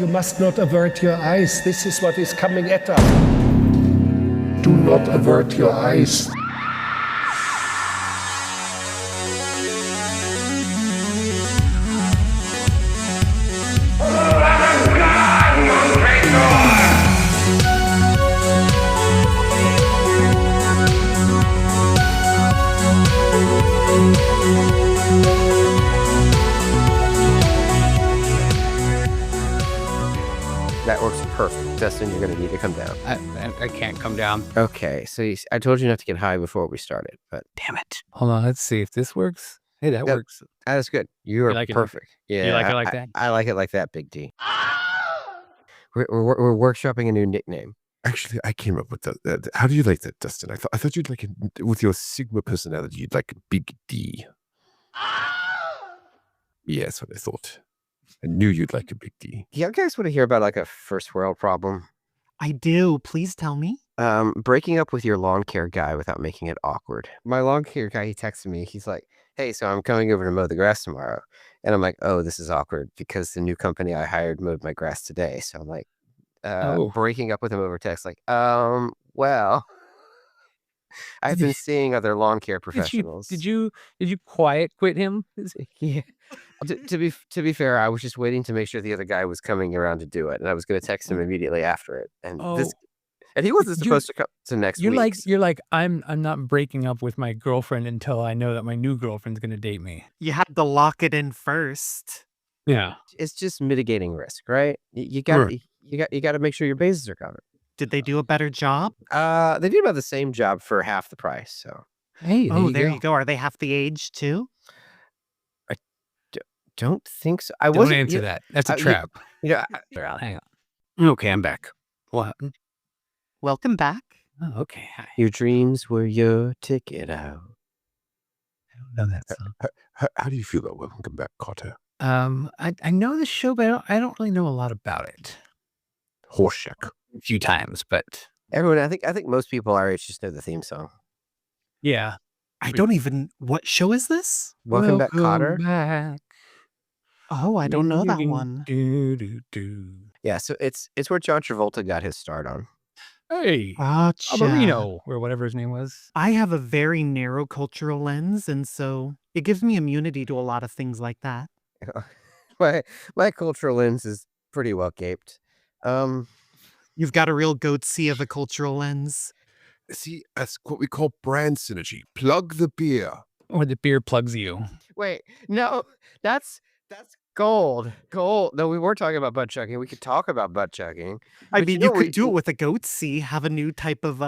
You must not avert your eyes. This is what is coming at us. Do not avert your eyes. That works perfect. Dustin, you're going to need to come down. I can't come down. Okay, so I told you not to get high before we started, but Damn it. Hold on, let's see if this works. Hey, that works. that is good. You are like it perfect. Yeah, You like it like that? I like it like that, Big D. We're workshopping a new nickname. Actually, I came up with that. How do you like that, Dustin? I thought you'd like it with your Sigma personality. You'd like a Big D. Yeah, that's what I thought. I knew you'd like a Big D. You guys want to hear about like a first world problem? I do. Please tell me. Breaking up with your lawn care guy without making it awkward. My lawn care guy, he texted me. He's like, "Hey, so I'm coming over to mow the grass tomorrow," and I'm like, "Oh, this is awkward because the new company I hired mowed my grass today." So I'm like, breaking up with him over text, like, well, I've been seeing other lawn care professionals. Did you quiet quit him? Yeah. To be fair, I was just waiting to make sure the other guy was coming around to do it, and I was going to text him immediately after it. And and he wasn't supposed to come to next week. You're like I'm not breaking up with my girlfriend until I know that my new girlfriend's going to date me. You had to lock it in first. Yeah. It's just mitigating risk, right? You got to make sure your bases are covered. Did they do a better job? They did about the same job for half the price. So Hey, There you go. Are they half the age too? don't think so. Don't answer that. That's a trap. Hang on. Okay, I'm back. What? Welcome back. Oh, okay. Hi. Your dreams were your ticket out. I don't know that song. How do you feel about Welcome Back, Carter? I know the show, but I don't really know a lot about it. Horseshack. A few times, but Everyone, I think most people our age just know the theme song. yeah. I don't even. What show is this? Welcome back, Cotter. Back. Oh, I don't know that one. Yeah, so it's where John Travolta got his start on. Hey, Gotcha. Marino, or whatever his name was. I have a very narrow cultural lens, and so it gives me immunity to a lot of things like that. My cultural lens is pretty well gaped. You've got a real goatsy of a cultural lens. See, that's what we call brand synergy. Plug the beer. Or the beer plugs you. Wait, no, that's gold. Gold. No, we were talking about butt chugging. We could talk about butt chugging. I But mean, know you could we- do it with a goatsy. Have a new type of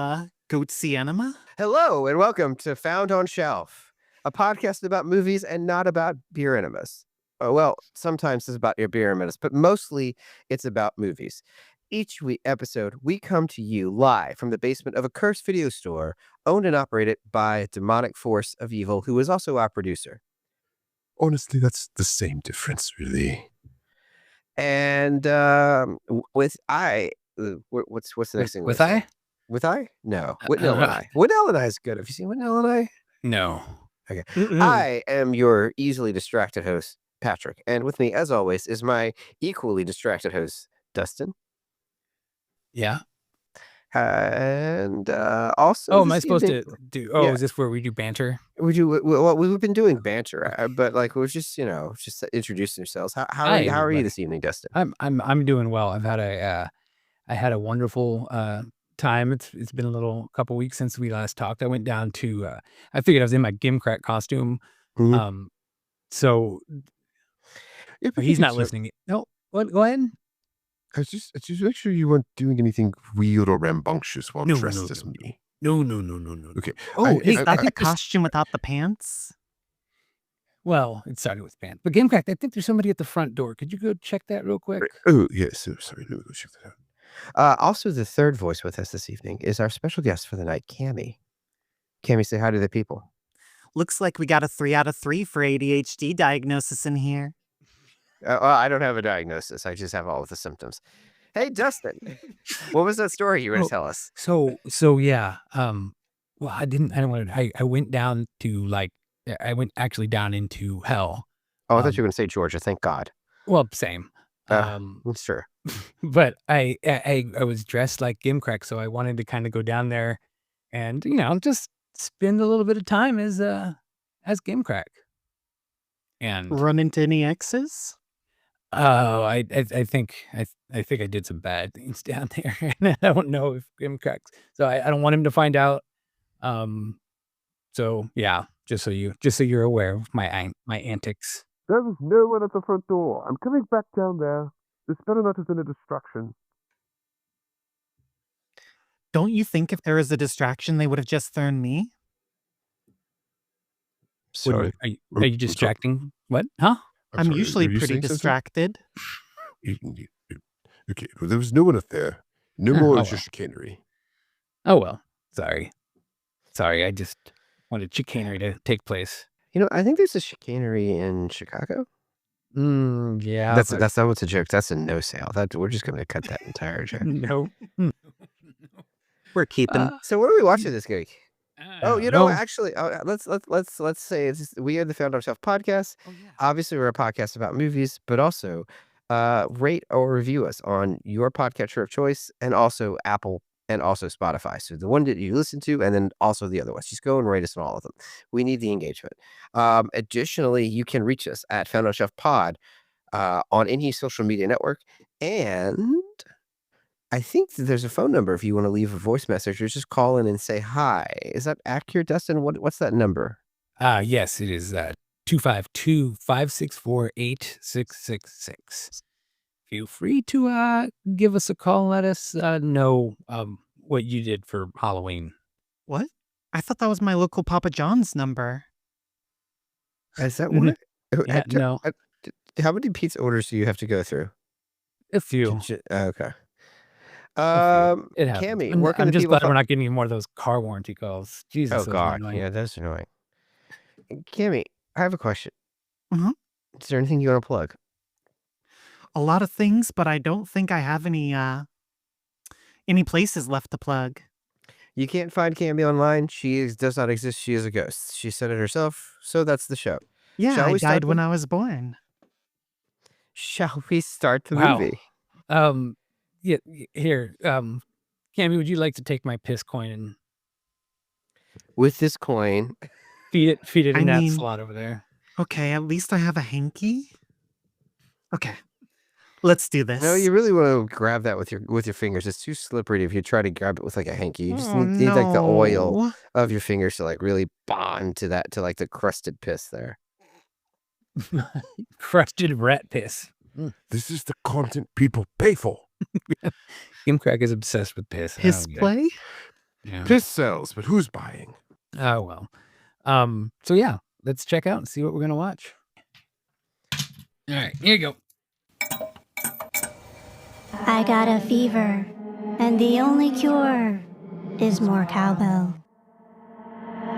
goatsy enema. Hello and welcome to Found on Shelf, a podcast about movies and not about beer enemas. Well, sometimes it's about your beer enemas, but mostly it's about movies. Each episode, we come to you live from the basement of a cursed video store owned and operated by a demonic force of evil who is also our producer. Honestly, that's the same difference, really. And what's the next thing? With I? With I? No. Whitnell and I. Whitnell and I is good. Have you seen Whitnell and I? No. Okay. I am your easily distracted host, Patrick. And with me, as always, is my equally distracted host, Dustin. Yeah. And also, Oh, am this I supposed evening- to do? Oh, Yeah. is this where we do banter? we've been doing banter, but like we're just just introducing ourselves. How Hi, are you everybody. this evening, Dustin? I'm doing well. I had a wonderful time. It's been a couple weeks since we last talked. I went down to I figured I was in my Gimcrack costume. Mhm. So Yeah, but he's you not can- listening. No, what? Go ahead. I just make sure you weren't doing anything weird or rambunctious while No, dressed no, as no, me. No. Okay. Oh, is I- that I the just- costume without the pants? Well, it started with band, but Gimcrack. I think there's somebody at the front door. Could you go check that real quick? Oh, yes. So sorry. Let me go check that out. Also, the third voice with us this evening is our special guest for the night, Cammie. Cammie, say hi to the people. Looks like we got a 3 out of 3 for ADHD diagnosis in here. Well, I don't have a diagnosis. I just have all of the symptoms. Hey, Dustin, what was that story you were going Oh. to tell us? So yeah. Well, I don't want to. I went down to I went actually down into hell. Oh, I thought you were going to say Georgia. Thank God. Well, same. Sure. But I was dressed like Gimcrack, so I wanted to kind of go down there and just spend a little bit of time as Gimcrack. And Run into any exes? oh, I think I think I did some bad things down there, and I don't know if Gimcrack's. So I don't want him to find out. Um, so yeah, just so you're aware of my antics. There is no one at the front door. I'm coming back down there. This better not have been a distraction. Don't you think if there was a distraction, they would have just thrown me? What Sorry. are you I'm sorry. distracting? What? Huh? I'm sorry, usually were you pretty saying something? distracted. Okay, well, there was no one up there. No Oh, more well. of your chicanery. Oh well. Sorry. I just wanted chicanery to take place. I think there's a chicanery in Chicago. Yeah. That's but that's not what's a joke. That's a no sale. We're just going to cut that entire joke. no. We're keeping. So what are we watching this week? Oh, no. actually, let's say we are the Found Ourselves podcast. Oh yeah. Obviously, we're a podcast about movies, but also rate or review us on your podcatcher of choice, and also Apple and also Spotify. So the one that you listen to, and then also the other ones. Just go and rate us on all of them. We need the engagement. Additionally, you can reach us at Found on Shelf Pod on any social media network, and I think that there's a phone number if you want to leave a voice message or just call in and say hi. Is that accurate, Dustin? What's that number? Yes, it is 252-564-8666. Feel free to give us a call and let us know what you did for Halloween. What? I thought that was my local Papa John's number. Is that what? Yeah, no. How many pizza orders do you have to go through? A few. Okay. It happens. Cammy, I'm, where can I'm the just people glad we're not getting any more of those car warranty calls. Jesus. Oh those are God, annoying. yeah, that's annoying. Cammy, I have a question. Mhm. Is there anything you want to plug? A lot of things, but I don't think I have any places left to plug. You can't find Cammy online. Does not exist. She is a ghost. She said it herself. So that's the show. Yeah, Shall I we start died when then? I was born. Shall we start the Wow. movie? Yeah. Here, Cammy, would you like to take my piss coin and With this coin, feed it I in that mean- slot over there? Okay, at least I have a hanky. Okay, let's do this. no, you really want to grab that with your fingers. It's too slippery if you try to grab it with like a hanky. You just Oh, need like the oil no. of your fingers to like really bond to like the crusted piss there. Crusted rat piss. This is the content people pay for. Gimcrack is obsessed with piss. I Piss don't get it. play? Yeah. Piss sells, but who's buying? Oh well. So yeah, let's check out and see what we're gonna watch. All right, here you go. I got a fever, and the only cure is more cowbell.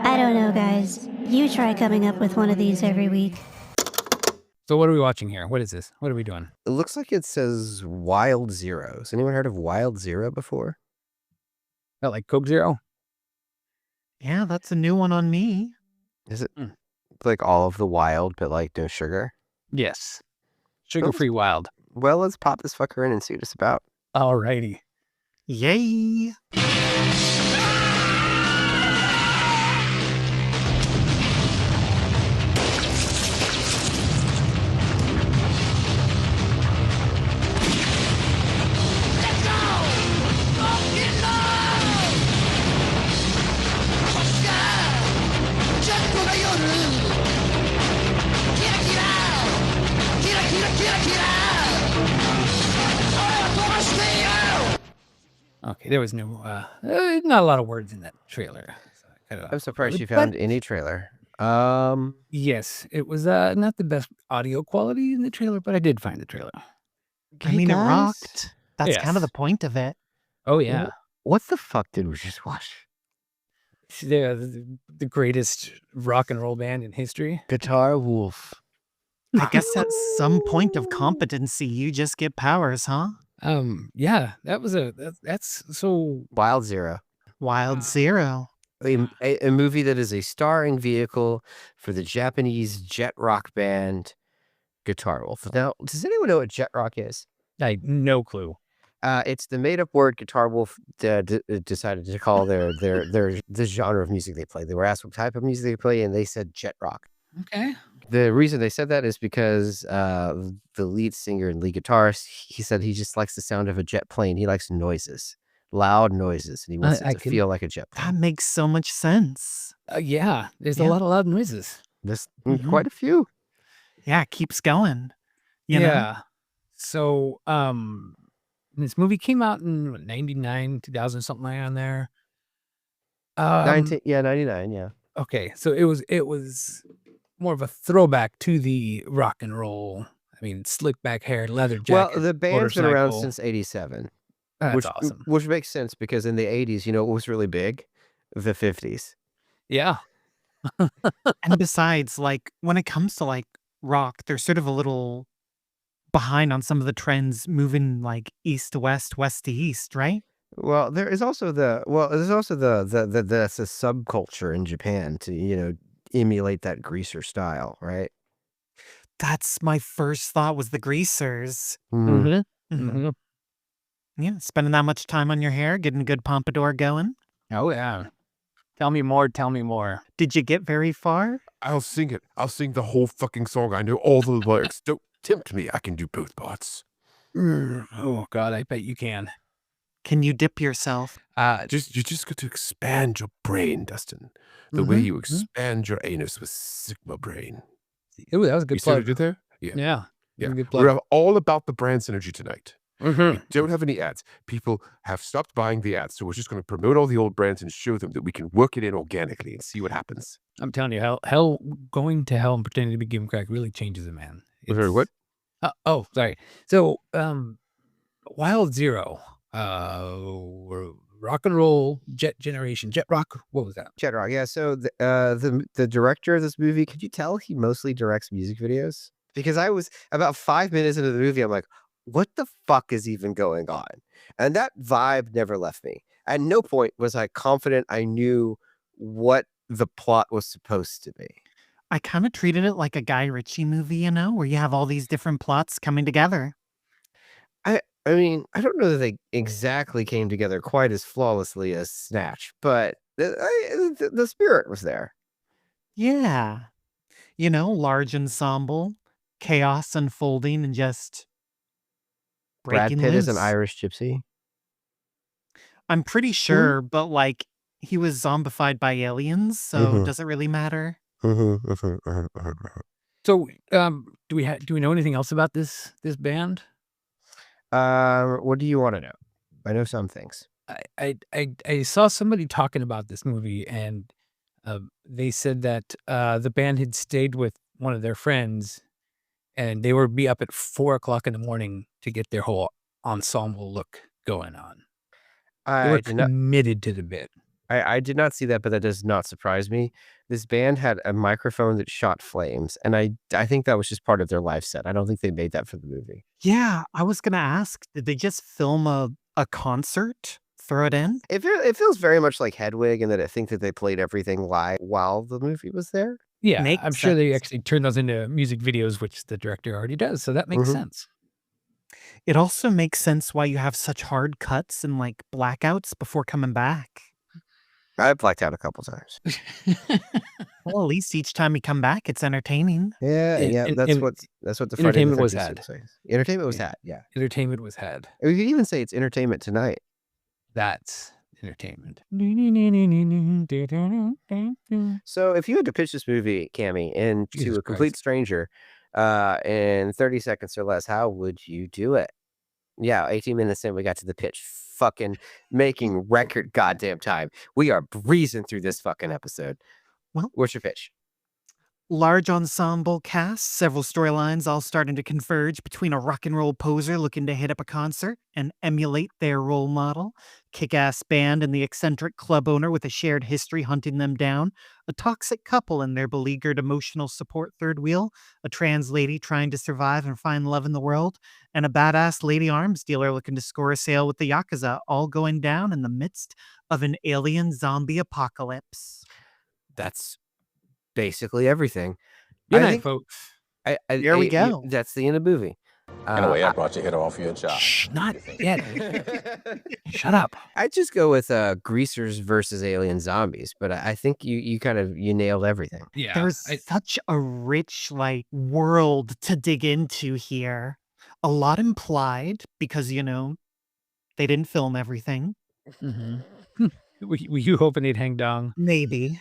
I don't know, guys. You try coming up with one of these every week. So what are we watching here? What is this? What are we doing? It looks like it says Wild Zero. Has anyone heard of Wild Zero before? Not like Coke Zero? Yeah, that's a new one on me. Is it like all of the wild, but like no sugar? Yes. Sugar-free wild. Well, let's pop this fucker in and see what it's about. Alrighty. Yay! Okay, there was no not a lot of words in that trailer. So I kinda- I'm surprised you but- found any trailer. Yes, it was not the best audio quality in the trailer, but I did find the trailer. I mean, it guys, rocked. That's kind of Yes. the point of it. Oh yeah. What the fuck did we just watch? They're the greatest rock and roll band in history. Guitar Wolf. I guess at some point of competency, you just get powers, huh? Yeah, that's so Wild Zero. Wild Wow. Zero. A movie that is a starring vehicle for the Japanese jet rock band Guitar Wolf. Now, does anyone know what Jet Rock is? I no clue. It's the made up word Guitar Wolf decided to call the genre of music they play. They were asked what type of music they play, and they said jet rock. Okay. The reason they said that is because the lead singer and lead guitarist, he said he just likes the sound of a jet plane. He likes noises, loud noises, and he wants I it to can- feel like a jet That plane. makes so much sense. Yeah, there's a Yeah. lot of loud noises. There's Mhm. quite a few. Yeah, it keeps going. You know? Yeah. So, this movie came out in 99, 2000, something like on there. 99, yeah. Okay, so it was more of a throwback to the rock and roll. I mean, slick back hair, leather jacket. Well, the band's been around motorcycle. since 87, That's which awesome. which makes sense because in the 80s, what was really big? The 50s. Yeah. And besides, like, when it comes to like rock, they're sort of a little behind on some of the trends moving like east to west, west to east, right? Well, there's also the that's a subculture in Japan to emulate that greaser style, right? That's my first thought was the greasers. Mhm. Mhm. Mhm. Yeah, spending that much time on your hair, getting a good pompadour going. Oh yeah. Tell me more. Tell me more. Did you get very far? I'll sing it. I'll sing the whole fucking song. I know all the lyrics. Don't tempt me. I can do both parts. Oh God, I bet you can. Can you dip yourself? You just got to expand your brain, Dustin. The way Mhm, you mhm. expand your anus with Sigma Brain. Ooh, that was a good You see what I plug. did there? Yeah. Yeah. Yeah. Good We're plug. all about the brand synergy tonight. We Mhm. don't have any ads. People have stopped buying the ads, so we're just going to promote all the old brands and show them that we can work it in organically and see what happens. I'm telling you, hell, going to hell and pretending to be Game Crack really changes a man. Sorry, what? Oh, sorry. So, Wild Zero, rock and roll, jet generation, jet rock. What was that? Jet Rock. Yeah. So the director of this movie, could you tell he mostly directs music videos? Because I was about 5 minutes into the movie, I'm like, what the fuck is even going on? And that vibe never left me. At no point was I confident I knew what the plot was supposed to be. I kind of treated it like a Guy Ritchie movie, you know, where you have all these different plots coming together. I mean, I don't know that they exactly came together quite as flawlessly as Snatch, but the spirit was there. Yeah. You know, large ensemble, chaos unfolding, and just Brad breaking Pitt is an loose. Irish gypsy. I'm pretty sure, but like he was zombified by aliens, so Mhm. does it really matter? So, do we know anything else about this band? What do you want to know? I know some things. I saw somebody talking about this movie, and they said that the band had stayed with one of their friends, and they would be up at 4 o'clock in the morning to get their whole ensemble look going on. They I were did not. committed to the bit. I did not see that, but that does not surprise me. This band had a microphone that shot flames, and I think that was just part of their live set. I don't think they made that for the movie. Yeah, I was gonna ask, did they just film a concert? Throw it in? It feels very much like Hedwig, in that I think that they played everything live while the movie was there. Yeah, Makes I'm sure they sense. actually turned those into music videos, which the director already does. So that makes Mhm. sense. It also makes sense why you have such hard cuts and like blackouts before coming back. I blacked out a couple times. Well, at least each time you come back, it's entertaining. Yeah, And- yeah. and- That's and what the Friday the entertainment was 13th had. suicide. Entertainment was Yeah. had. Yeah, Entertainment was had. we could even say it's entertainment tonight. That's entertainment. So if you had to pitch this movie, Cammy, and to Jesus a complete Christ. stranger, in 30 seconds or less, how would you do it? Yeah, 18 minutes in, we got to the pitch. Fucking making record goddamn time. We are breezing through this fucking episode. Well- What's your pitch? Large ensemble cast, several storylines all starting to converge between a rock and roll poser looking to hit up a concert and emulate their role model, kick-ass band and the eccentric club owner with a shared history hunting them down, a toxic couple and their beleaguered emotional support third wheel, a trans lady trying to survive and find love in the world, and a badass lady arms dealer looking to score a sale with the Yakuza, all going down in the midst of an alien zombie apocalypse. That's basically everything. Good I night, think- folks. There we go. That's the end of the movie. Anyway, I brought your head off your job. Shh, not yet. Shut up. I'd just go with greasers versus alien zombies, but I think you kind of nailed everything. Yeah. There's such a rich like world to dig into here. A lot implied because they didn't film everything. Were you hoping he'd hang dong? Maybe.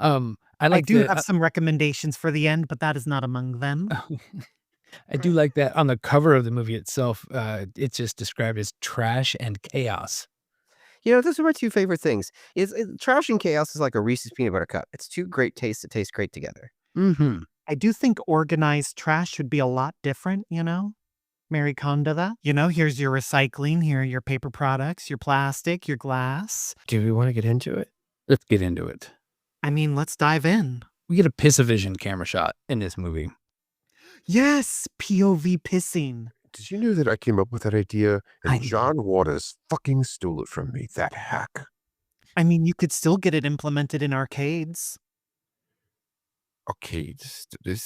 I do have some recommendations for the end, but that is not among them. I do like that on the cover of the movie itself. It's just described as trash and chaos. Those are my two favorite things. Trash and chaos is like a Reese's peanut butter cup. It's two great tastes that taste great together. Mm-hmm. I do think organized trash should be a lot different, Mary Kondo that. Here's your recycling, here are your paper products, your plastic, your glass. Do we want to get into it? Let's get into it. I mean, let's dive in. We get a piss-a-vision camera shot in this movie. Yes, POV pissing. Did you know that I came up with that idea I and know. John Waters fucking stole it from me? That hack. I mean, you could still get it implemented in arcades. Okay, the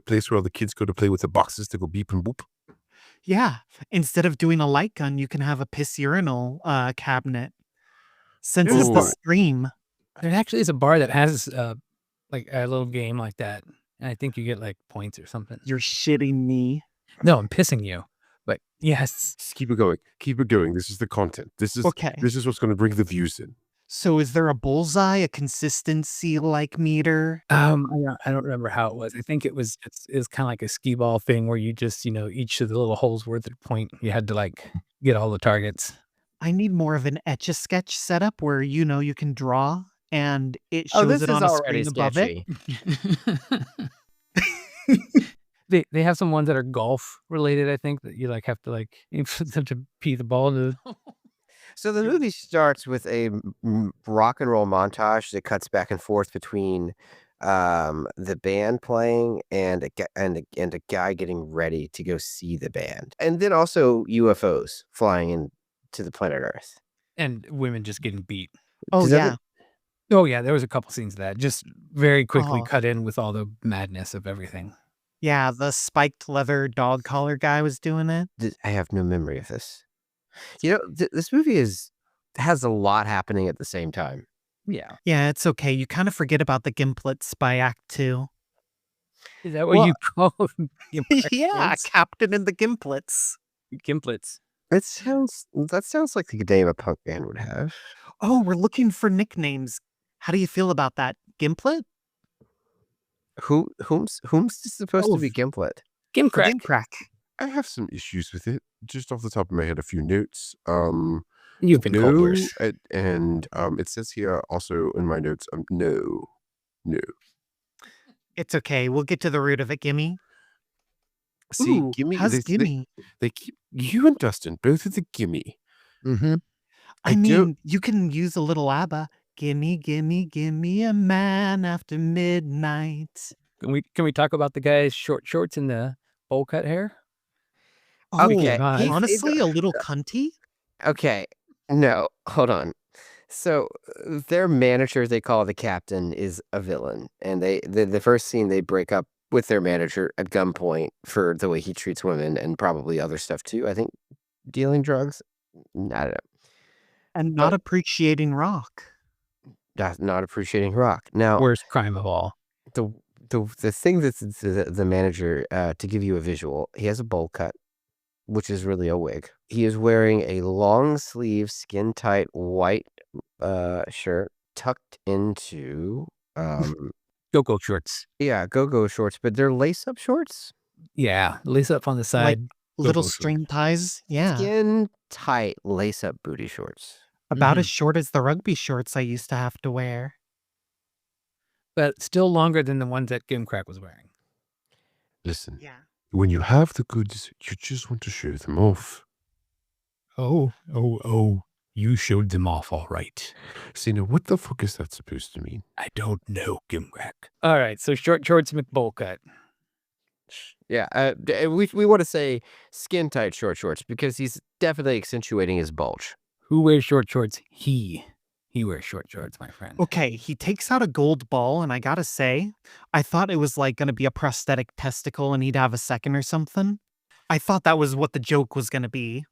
place where all the kids go to play with the boxes to go beep and boop. Yeah, instead of doing a light gun, you can have a piss urinal cabinet. Senses the Ooh. stream. There actually is a bar that has like a little game like that. And I think you get like points or something. You're shitting me. No, I'm pissing you. But yes. Just keep it going. Keep it going. This is the content. This is Okay. This is what's going to bring the views in. So is there a bullseye, a consistency like meter? I don't remember how it was. I think it's kind of like a skee ball thing where you just, each of the little holes worth a point. You had to like get all the targets. I need more of an Etch-a-Sketch setup where you can draw and it shows it on a screen above it. They have some ones that are golf related, I think, that you like have to like to pee the ball to. So the movie starts with a rock and roll montage that cuts back and forth between the band playing and a guy getting ready to go see the band, and then also UFOs flying into the planet Earth. And women just getting beat. Oh, Does yeah. Oh yeah, there was a couple scenes of that. Just very quickly Oh. cut in with all the madness of everything. Yeah, the spiked leather dog collar guy was doing it. I have no memory of this. This movie has a lot happening at the same time. Yeah. Yeah, it's okay. You kind of forget about the gimplets by Act 2. Is that what you call them? Yeah, Captain and the Gimplets. Gimplets. That sounds like the name a punk band would have. Oh, we're looking for nicknames. How do you feel about that? Gimplet? Whom's this supposed to be Gimplet? Gimcrack. Gimcrack. I have some issues with it. Just off the top of my head, a few notes. You've been called worse. And it says here also in my notes, no. It's okay. We'll get to the root of it, Gimme. See, Ooh, gimme. how's They Gimme? keep you and Dustin both of the gimme. Mm-hmm. I I mean, don't- you can use a little ABBA. Gimme, gimme, gimme a man after midnight. Can we talk about the guy's short shorts and the bowl cut hair? Oh, Okay, he's- honestly, a little cunty. Okay, no, hold on. So their manager, they call the captain, is a villain, and the first scene they break up with their manager at gunpoint for the way he treats women and probably other stuff too. I think dealing drugs. I don't know. And not appreciating rock. Not appreciating rock. Now Worst crime of all. the thing that's the manager, to give you a visual, he has a bowl cut, which is really a wig. He is wearing a long sleeve, skin tight white shirt tucked into Go-go shorts. go-go shorts, but they're lace-up shorts. Yeah. Lace up on the side. Little Go-go string ties. Yeah. Skin tight lace-up booty shorts. About as short as the rugby shorts I used to have to wear. But still longer than the ones that Gimcrack was wearing. Listen, Yeah. when you have the goods, you just want to show them off. Oh. You showed them off all right. See, now what the fuck is that supposed to mean? I don't know, Gimcrack. All right, so short shorts McBowl cut. Yeah, we want to say skin tight short shorts because he's definitely accentuating his bulge. Who wears short shorts? He He wears short shorts, my friend. Okay, he takes out a gold ball, and I gotta say, I thought it was like gonna be a prosthetic testicle and he'd have a second or something. I thought that was what the joke was gonna be.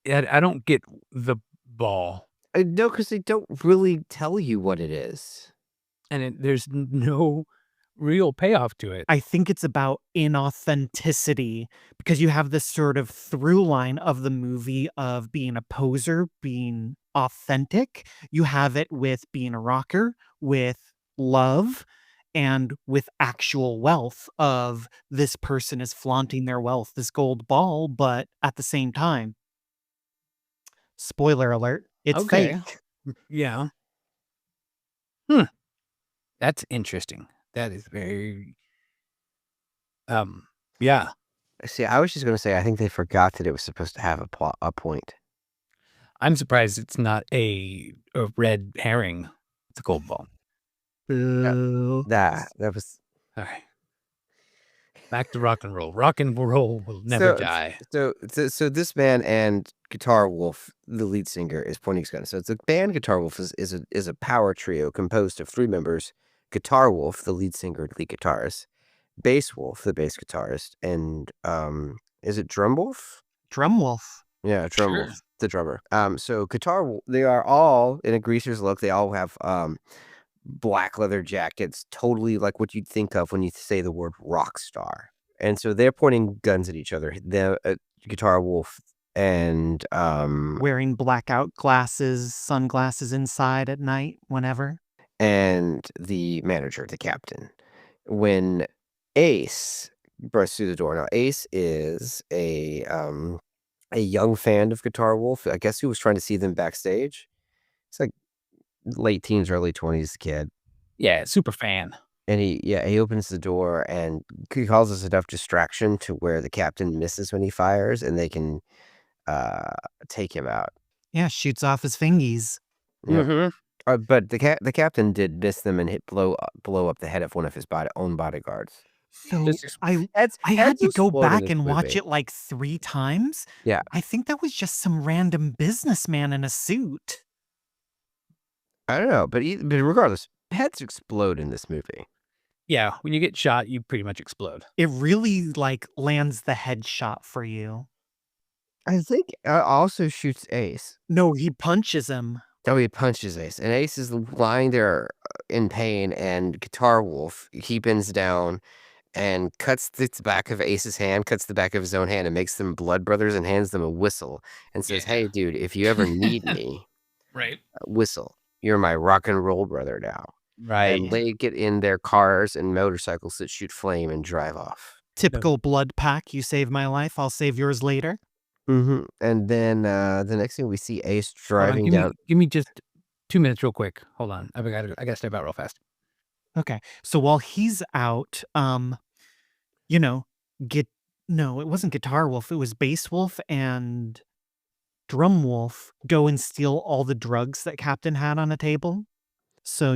I don't get the ball. No, because they don't really tell you what it is. And there's no real payoff to it. I think it's about inauthenticity because you have this sort of through line of the movie of being a poser, being authentic. You have it with being a rocker, with love, and with actual wealth of this person is flaunting their wealth, this gold ball, but at the same time, spoiler alert, it's Okay. fake. Yeah. That's interesting. That is very yeah. See, I was just going to say, I think they forgot that it was supposed to have a point. I'm surprised it's not a red herring. It's a gold ball. Boo. That was. All right. Back to rock and roll. Rock and roll will never die. So this band and Guitar Wolf, the lead singer, is pointing his gun. So it's a band. Guitar Wolf is a power trio composed of 3 members: Guitar Wolf, the lead singer, lead guitarist; Bass Wolf, the bass guitarist; and is it Drum Wolf? Drum Wolf. Yeah, Drum Sure. Wolf, the drummer. So Guitar Wolf, they are all in a greaser's look. They all have black leather jackets, totally like what you'd think of when you say the word rock star. And so they're pointing guns at each other. The Guitar Wolf and Wearing blackout glasses, sunglasses inside at night, whenever. and the manager, the captain. When Ace bursts through the door. Now Ace is a young fan of Guitar Wolf. I guess he was trying to see them backstage. It's like late teens, early 20s kid. Yeah, super fan. And he opens the door and he causes enough distraction to where the captain misses when he fires and they can take him out. Yeah, shoots off his fingies. Yeah. But the captain did miss them and blow up the head of one of his own bodyguards. So Just I Heads had to go explode in back this and watch movie. it like 3 times. Yeah. I think that was just some random businessman in a suit. I don't know, but regardless, heads explode in this movie. Yeah, when you get shot, you pretty much explode. It really like lands the headshot for you. I think also shoots Ace. No, he punches him. Oh, he punches Ace, and Ace is lying there in pain, and Guitar Wolf, he bends down and cuts the back of Ace's hand, cuts the back of his own hand, and makes them blood brothers and hands them a whistle and says, "Hey, dude, if you ever need me, Right. whistle. You're my rock and roll brother now." Right. And they get in their cars and motorcycles that shoot flame and drive off. Typical blood pack. You save my life, I'll save yours later. Mm-hmm. And then the next thing we see Ace Hold on, driving down. give me just 2 minutes real quick. Hold on. I gotta step out real fast. Okay. So while he's out, you know, no, it wasn't Guitar Wolf, it was Bass Wolf and Drum Wolf go and steal all the drugs that Captain had on a table. So,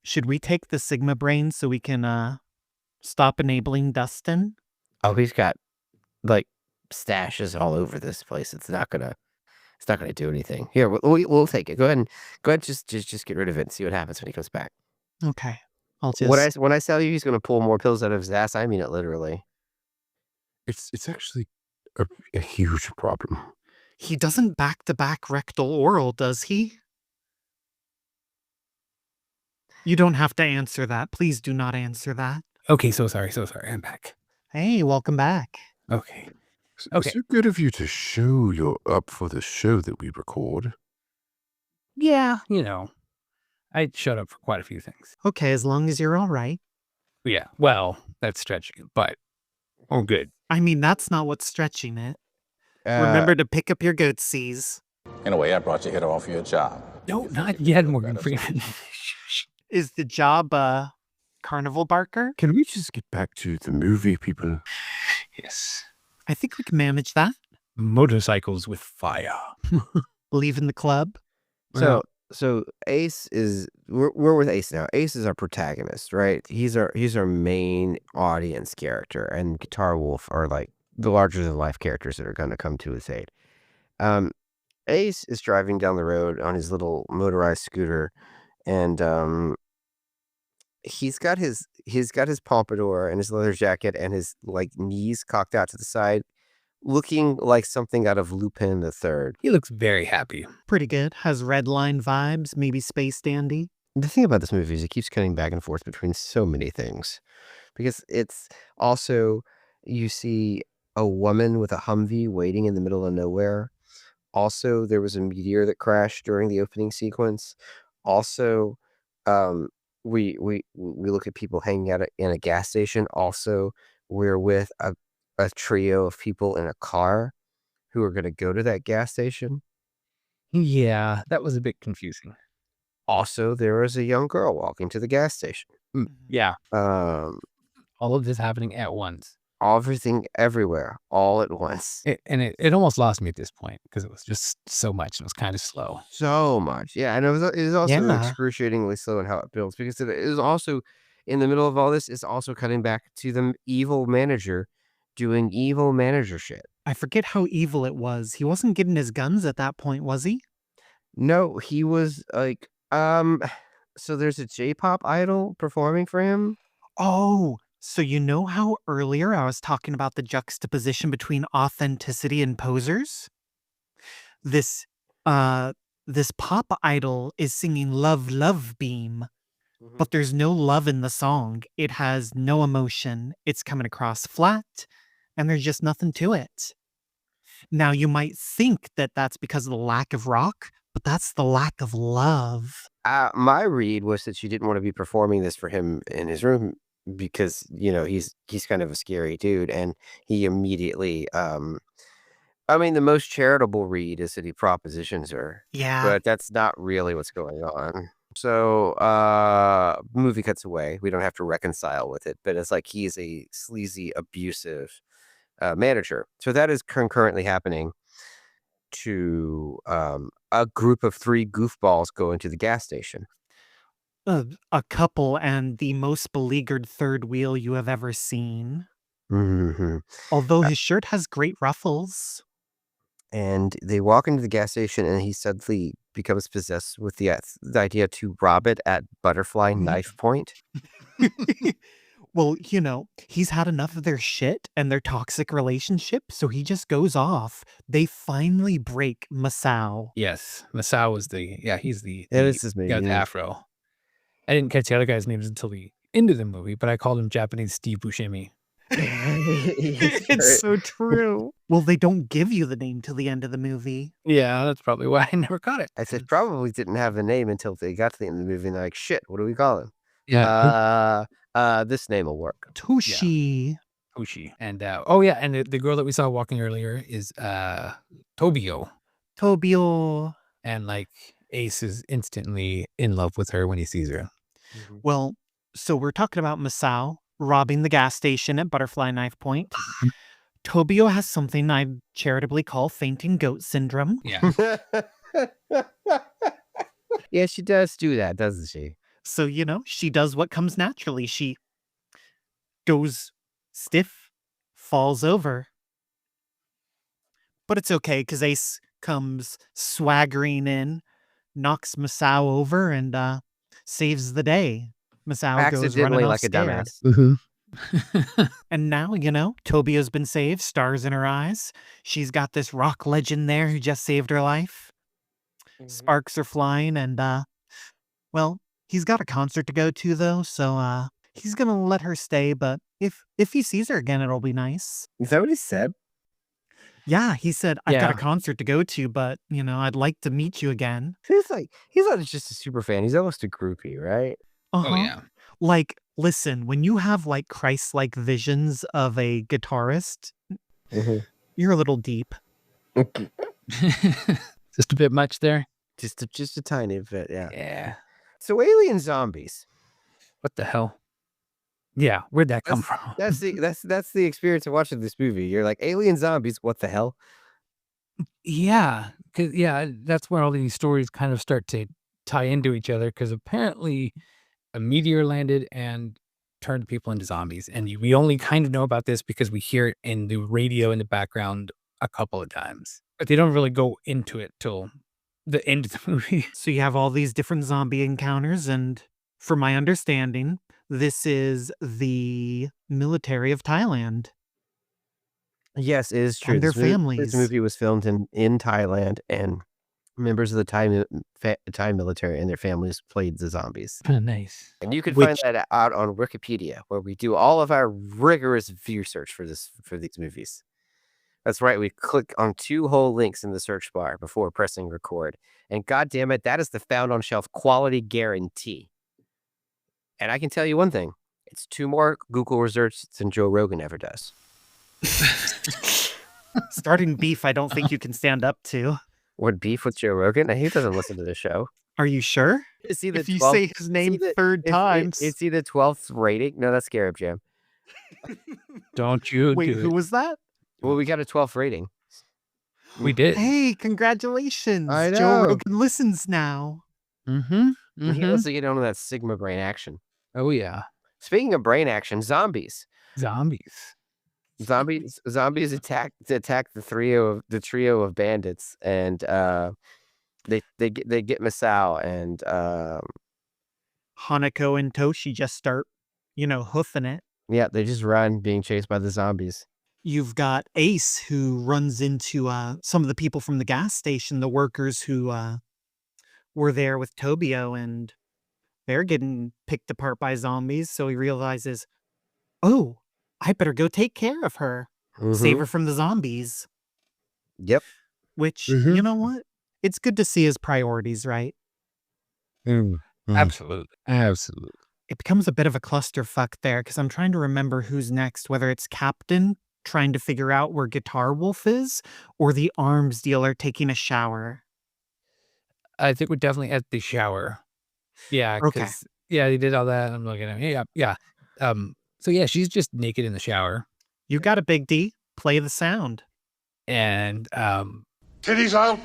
should we take the Sigma brain so we can stop enabling Dustin? Oh, he's got like stashes all over this place. It's not gonna do anything. Here, we'll take it. Go ahead, just get rid of it and see what happens when he comes back. Okay. I'll just When I tell you he's gonna pull more pills out of his ass, I mean it literally. It's actually a huge problem. He doesn't back-to-back rectal oral, does he? You don't have to answer that. Please do not answer that. Okay, so sorry. I'm back. Hey, welcome back. Okay. It's Okay. so good of you to show you're up for the show that we record. Yeah, I shut up for quite a few things. Okay, as long as you're all right. Yeah, well, that's stretching it, but oh, good. I mean, that's not what's stretching it. Uh, Remember to pick up your goatsies. In a way, I brought you here to offer you a job. No, not yet, Morgan Freeman. Is the job carnival barker? Can we just get back to the movie, people? Yes. I think we can manage that. Motorcycles with fire. Believe in the club. So Ace is we're with Ace now. Ace is our protagonist, right? He's our main audience character, and Guitar Wolf are like the larger than life characters that are going to come to his aid. Ace is driving down the road on his little motorized scooter, and he's got his pompadour and his leather jacket and his like knees cocked out to the side, looking like something out of Lupin the Third. He looks very happy. Pretty good. Has red line vibes, maybe space dandy. The thing about this movie is it keeps cutting back and forth between so many things, because it's also, you see a woman with a Humvee waiting in the middle of nowhere. Also, there was a meteor that crashed during the opening sequence. Also, we look at people hanging out in a gas station. Also, we're with a trio of people in a car who are going to go to that gas station. Yeah, that was a bit confusing. Also, there was a young girl walking to the gas station. Yeah, Um, all of this happening at once. Everything everywhere, all at once. It almost lost me at this point because it was just so much and it was kind of slow. So much. Yeah, and it was also Yeah. excruciatingly slow in how it builds, because it is also, in the middle of all this, is also cutting back to the evil manager doing evil manager shit. I forget how evil it was. He wasn't getting his guns at that point, was he? No, he was like, so there's a J-pop idol performing for him. Oh, so you know how earlier I was talking about the juxtaposition between authenticity and posers? This pop idol is singing Love Love Beam, but there's no love in the song. It has no emotion. It's coming across flat, and there's just nothing to it. Now, you might think that that's because of the lack of rock, but that's the lack of love. My read was that she didn't want to be performing this for him in his room, because, you know, he's kind of a scary dude, and he immediately, I mean, the most charitable read is that he propositions her, Yeah. but that's not really what's going on. So, movie cuts away. We don't have to reconcile with it, but it's like he's a sleazy, abusive manager. So that is concurrently happening to a group of 3 goofballs going to the gas station. A couple and the most beleaguered third wheel you have ever seen. Mhm. Although his shirt has great ruffles. And they walk into the gas station, and he suddenly becomes possessed with the idea to rob it at butterfly knife point. Well, you know, he's had enough of their shit and their toxic relationship, so he just goes off. They finally break Masao. Yes, Masao was he's the It is his name, guy with the yeah. afro. I didn't catch the other guy's names until the end of the movie, but I called him Japanese Steve Buscemi. It's so true. Well, they don't give you the name till the end of the movie. Yeah, that's probably why I never caught it. I said probably didn't have a name until they got to the end of the movie, and they're like, shit, what do we call him? Yeah, This name will work. Toshi. Hoshi. And and the girl that we saw walking earlier is Tobio. Tobio. And like Ace is instantly in love with her when he sees her. Well, so we're talking about Masao robbing the gas station at Butterfly Knife Point. Tobio has something I charitably call fainting goat syndrome. Yeah. Yeah, she does do that, doesn't she? So, you know, she does what comes naturally. She goes stiff, falls over. But it's okay, because Ace comes swaggering in, knocks Masao over, and saves the day. Masao goes Accidentally, running off like a scared. dumbass. And now, you know, Tobio's been saved, stars in her eyes. She's got this rock legend there who just saved her life. Sparks are flying, and well, he's got a concert to go to though, so he's gonna let her stay, but if he sees her again, it'll be nice. Is that what he said? Yeah, he said, I've got a Yeah. concert to go to, but you know, I'd like to meet you again. He's not just a super fan. He's almost a groupie, right? Uh-huh. Oh yeah. Like, listen, when you have like Christ-like visions of a guitarist, you're a little deep. Just a bit much there. Just a tiny bit, yeah. Yeah. So alien zombies. What the hell? Yeah, where'd that come from? That's the experience of watching this movie. You're like, alien zombies, what the hell? Yeah, that's where all these stories kind of start to tie into each other, because apparently a meteor landed and turned people into zombies, and we only kind of know about this because we hear it in the radio in the background a couple of times, but they don't really go into it till the end of the movie. So you have all these different zombie encounters, and from my understanding, this is the military of Thailand Yes, it is true. and their This families. movie was filmed in Thailand, and members of the Thai military and their families played the zombies. Nice. And you can find Which that out on Wikipedia, where we do all of our rigorous research for these movies. That's right. We click on 2 whole links in the search bar before pressing record. And God damn it, that is the found on shelf quality guarantee. And I can tell you one thing. It's 2 more Google research than Joe Rogan ever does. starting beef, I don't think you can stand up to. What, beef with Joe Rogan? He doesn't listen to the show. Are you sure? Is he the If you 12th say his name third times. Is he the 12th rating? No, that's Garib Jam. Don't you Wait, do who it. was that? Well, we got a 12th rating. We did. Hey, congratulations. I Joe know. Rogan listens now. Mm-hmm. He wants to get on that Sigma brain action. Oh yeah. Speaking of brain action, zombies. Zombies. Zombies attack the trio of bandits, and they get Masao, and Hanako and Toshi just start, hoofing it. yeah, they just run, being chased by the zombies. You've got Ace, who runs into some of the people from the gas station, the workers who were there with Tobio, and they're getting picked apart by zombies. So he realizes, oh, I better go take care of her, save her from the zombies. Yep. Which, you know what? It's good to see his priorities, right? Absolutely. Absolutely. It becomes a bit of a clusterfuck there because I'm trying to remember who's next, whether it's Captain trying to figure out where Guitar Wolf is or the arms dealer taking a shower. I think we're definitely at the shower. Yeah. Okay. Yeah, they did all that. I'm looking at him. Yeah. So yeah, she's just naked in the shower, You got a Big D. Play the sound. and Titties out.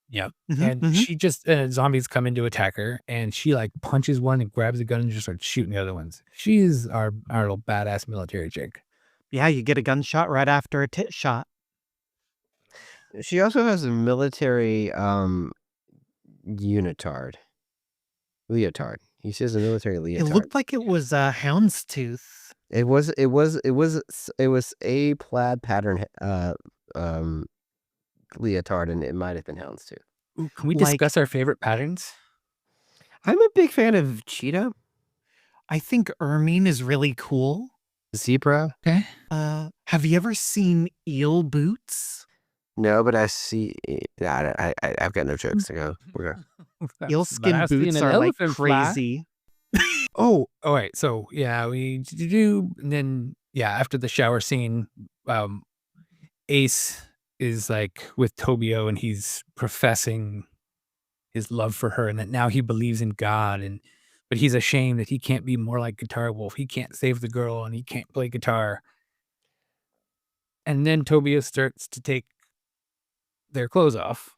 yeah, Mhm, and mhm. she just zombies come in to attack her, and she like punches one and grabs a gun and just starts shooting the other ones. She's our little badass military chick. Yeah, you get a gunshot right after a tit shot. She also has a military leotard. He says a military It leotard. looked like it was a houndstooth. It was a plaid pattern leotard, and it might have been houndstooth. Ooh, can we Like- discuss our favorite patterns? I'm a big fan of cheetah, I think ermine is really cool. zebra. Okay. Have you ever seen eel boots? No, but I see. I've got no jokes to go. We're Eel skin boots are like crazy. Oh, all right. So yeah, we do, and then yeah, after the shower scene, Ace is like with Tobio, and he's professing his love for her, and that now he believes in God, but he's ashamed that he can't be more like Guitar Wolf. He can't save the girl, and he can't play guitar. And then Tobio starts to take their clothes off,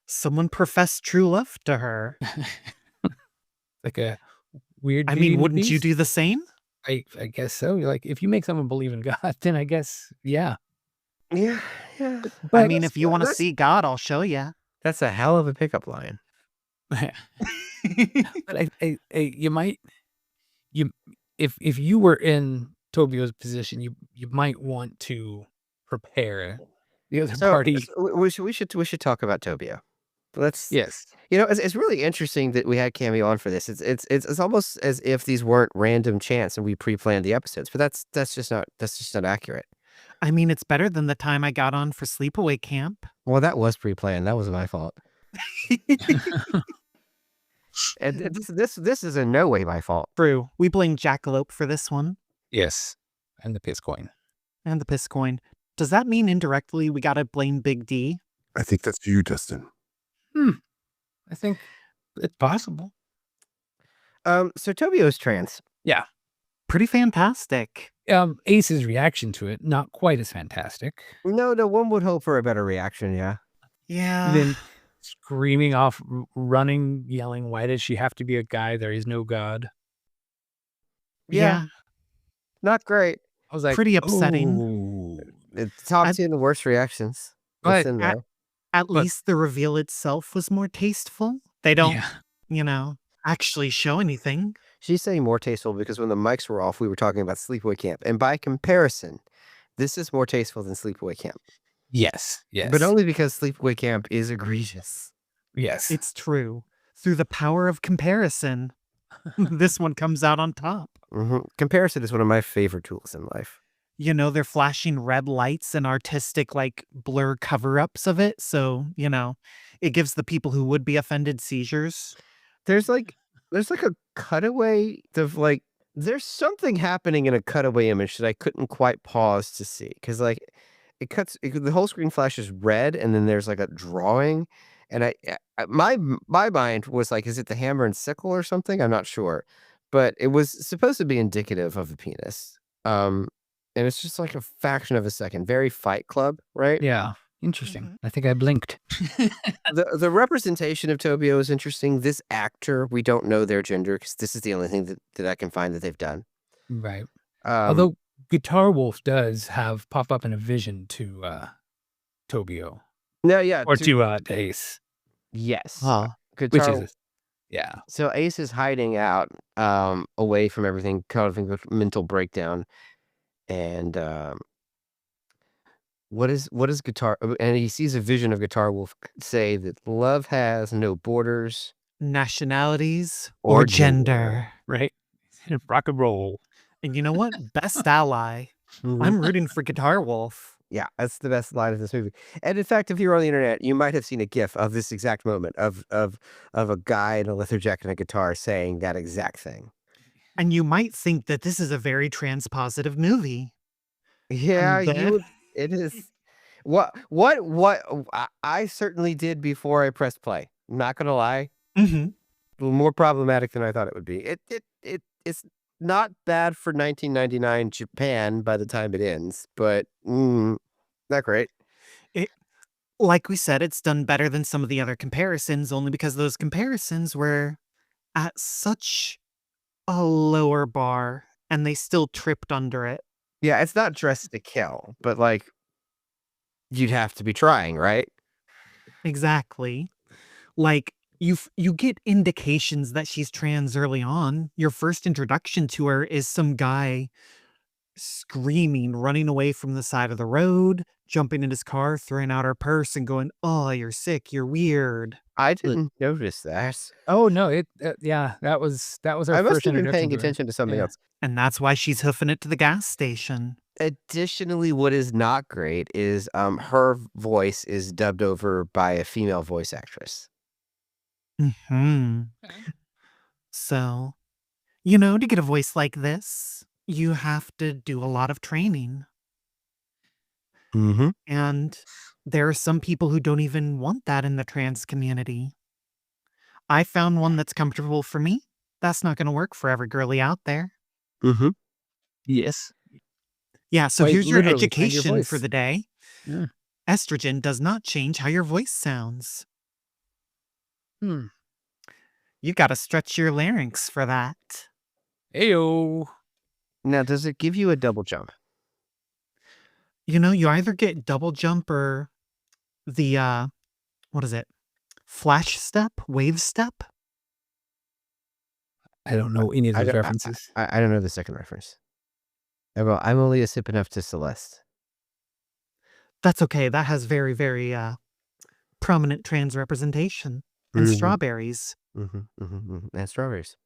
Someone professed true love to her. like a weird. I Beauty mean, and the wouldn't you Beast. do the same? I guess so. Like, if you make someone believe in God, then I guess, yeah. yeah. I But- mean, if you want to see God, I'll show you. That's a hell of a pickup line. But you might, if you were in Tobio's position, you might want to prepare the other party. So we should talk about Tobio. Let's. Yes. It's really interesting that we had Cameo on for this. It's almost as if these weren't random chance and we pre-planned the episodes, but that's just not accurate. I mean, it's better than the time I got on for Sleepaway Camp. Well, that was pre-planned. That was my fault. And this is in no way my fault. True. We blame Jackalope for this one Yes. And the piss coin. and the piss coin. Does that mean indirectly we gotta blame Big D? I think that's you, Dustin. I think it's possible. So Tobio's trans. Pretty fantastic. Ace's reaction to it, not quite as fantastic. No, one would hope for a better reaction. Yeah. Yeah. Then screaming off, running, yelling, "Why does she have to be a guy? There is no God." yeah. Not great. I was like, Pretty upsetting. "Ooh, It top I- 10 worst reactions. But It's in at, there. at But- least the reveal itself was more tasteful. They don't, Yeah. actually show anything. She's saying more tasteful because when the mics were off, we were talking about Sleepaway Camp. And by comparison, this is more tasteful than Sleepaway Camp. Yes. Yes. But only because Sleepaway Camp is egregious. yes. It's true. Through the power of comparison, this one comes out on top. Comparison is one of my favorite tools in life. They're flashing red lights and artistic, blur cover ups of it. So, it gives the people who would be offended seizures. There's like a cutaway of there's something happening in a cutaway image that I couldn't quite pause to see because the whole screen flashes red and then there's like a drawing and my mind was like, is it the hammer and sickle or something? I'm not sure, but it was supposed to be indicative of a penis. And it's just like a fraction of a second, very Fight Club, right? Yeah. Interesting. Mhm. I think I blinked. The representation of Tobio is interesting. This actor, we don't know their gender because this is the only thing that I can find that they've done. Right. Although Guitar Wolf does have pop up in a vision to Tobio no, yeah, or to Ace. yes, Which Guitar. is yeah. So Ace is hiding out, away from everything, causing a mental breakdown, and what is Guitar? And he sees a vision of Guitar Wolf say that love has no borders. Nationalities Or or gender. gender. Right. Rock and roll. And you know what? Best ally. I'm rooting for Guitar Wolf. Yeah, that's the best line of this movie. And in fact, if you're on the internet, you might have seen a GIF of this exact moment of a guy in a leather jacket and a guitar saying that exact thing. And you might think that this is a very transpositive movie. Yeah, And then- it is. What I certainly did before I pressed play. I'm not gonna lie, Mm-hmm. a little more problematic than I thought it would be. It's not bad for 1999 Japan by the time it ends, but not great. Like we said, it's done better than some of the other comparisons, only because those comparisons were at such a lower bar and they still tripped under it. Yeah, it's not Dressed to Kill, but you'd have to be trying, right? Exactly. You get indications that she's trans early on. Your first introduction to her is some guy screaming, running away from the side of the road, jumping in his car, throwing out her purse and going, "Oh, you're sick, you're weird." I didn't notice that. Oh no! That was our I must first have been introduction paying to her. attention to something Yeah. else. And that's why she's hoofing it to the gas station. Additionally, what is not great is her voice is dubbed over by a female voice actress. Hmm. Okay. So, to get a voice like this, you have to do a lot of training. Mm-hmm. And there are some people who don't even want that in the trans community. I found one that's comfortable for me. That's not going to work for every girly out there. Mm-hmm. Yes. Yeah, so Quite here's your literally, find your education for voice. the day. Yeah. Estrogen does not change how your voice sounds. Hmm. You got to stretch your larynx for that. Ayo. Now, does it give you a double jump? You either get double jump or the what is it? Flash step, wave step. I don't know any of I those don't- references. I don't know the second reference. I'm only a sip enough to Celeste. That's okay. That has very, very prominent trans representation. And Mhm. strawberries. And strawberries.